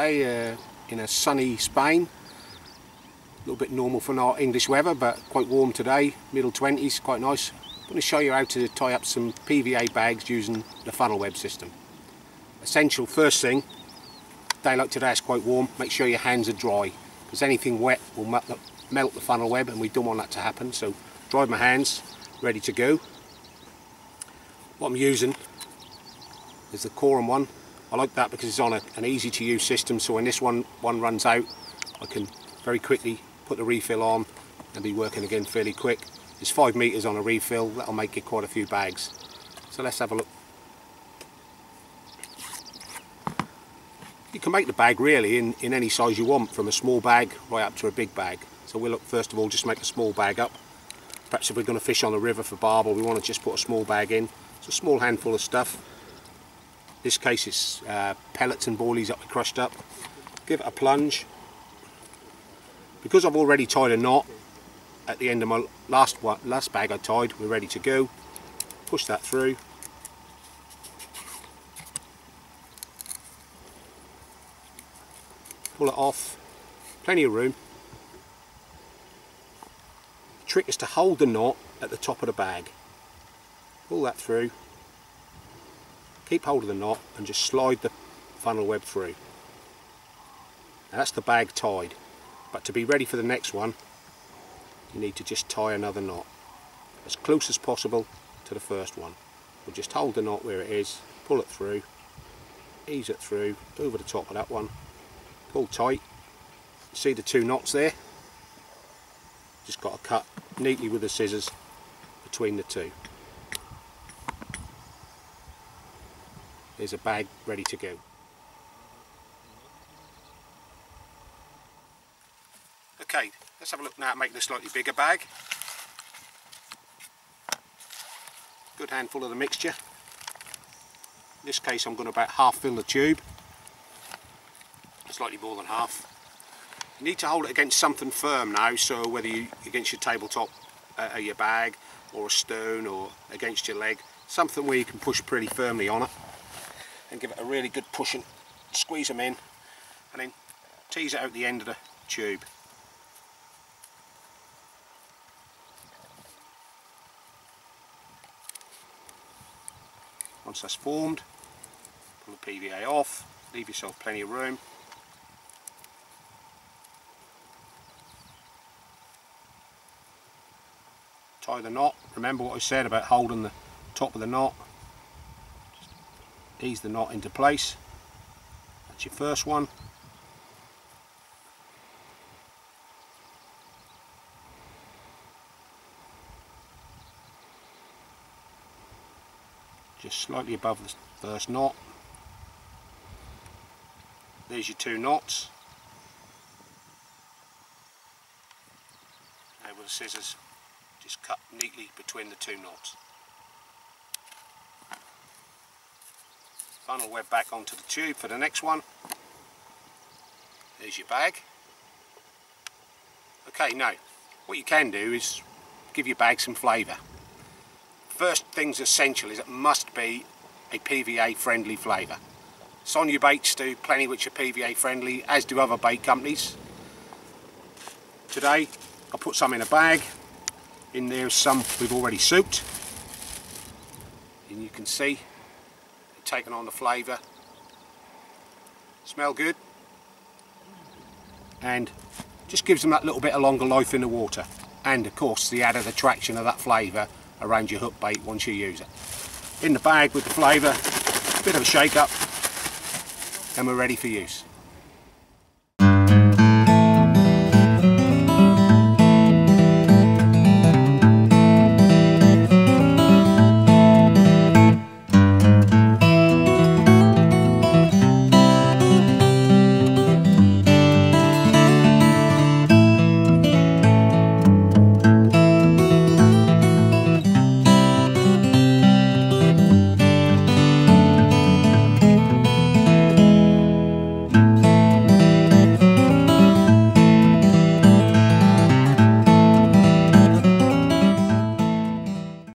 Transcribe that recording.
today in a sunny Spain. A little bit normal for our English weather, but quite warm today, middle 20s, quite nice. I'm going to show you how to tie up some PVA bags using the funnel web system. Essential first thing, a day like today it's quite warm, make sure your hands are dry, because anything wet will melt the funnel web and we don't want that to happen. So dry my hands, ready to go. What I'm using is the Corum one. I like that because it's on an easy to use system, so when this one runs out I can very quickly put the refill on and be working again fairly quick. It's 5 meters on a refill, that'll make it quite a few bags. So let's have a look. You can make the bag really in any size you want, from a small bag right up to a big bag. So we'll look, first of all, just make a small bag up. Perhaps if we're going to fish on the river for barbel, we want to just put a small bag in. It's a small handful of stuff. In this case it's pellets and boilies that we crushed up. Give it a plunge. Because I've already tied a knot at the end of my last bag I tied, we're ready to go. Push that through. Pull it off. Plenty of room. The trick is to hold the knot at the top of the bag. Pull that through. Keep hold of the knot and just slide the funnel web through. Now that's the bag tied. But to be ready for the next one, you need to just tie another knot as close as possible to the first one. We'll just hold the knot where it is, pull it through, ease it through, over the top of that one, pull tight. See the 2 knots there? Just got to cut neatly with the scissors between the 2. There's a bag ready to go. Okay, let's have a look now at making a slightly bigger bag. Good handful of the mixture. In this case I'm going to about half fill the tube. Slightly more than half. You need to hold it against something firm now, so whether you against your tabletop of your bag, or a stone, or against your leg, something where you can push pretty firmly on it, and give it a really good push and squeeze them in, and then tease it out the end of the tube. Once that's formed, pull the PVA off, leave yourself plenty of room. Tie the knot. Remember what I said about holding the top of the knot. Just ease the knot into place. That's your first one. Just slightly above the first knot. There's your 2 knots. Now with the scissors, just cut neatly between the 2 knots. Funnel web back onto the tube for the next one. There's your bag. Okay, now what you can do is give your bag some flavour. First thing's essential is it must be a PVA friendly flavour. Sonia baits do plenty which are PVA friendly, as do other bait companies. Today I put some in a bag. In there some we've already soaked, and you can see they've taken on the flavour. Smell good, and just gives them that little bit of longer life in the water, and of course the added attraction of that flavour around your hook bait once you use it. In the bag with the flavour, bit of a shake up, and we're ready for use.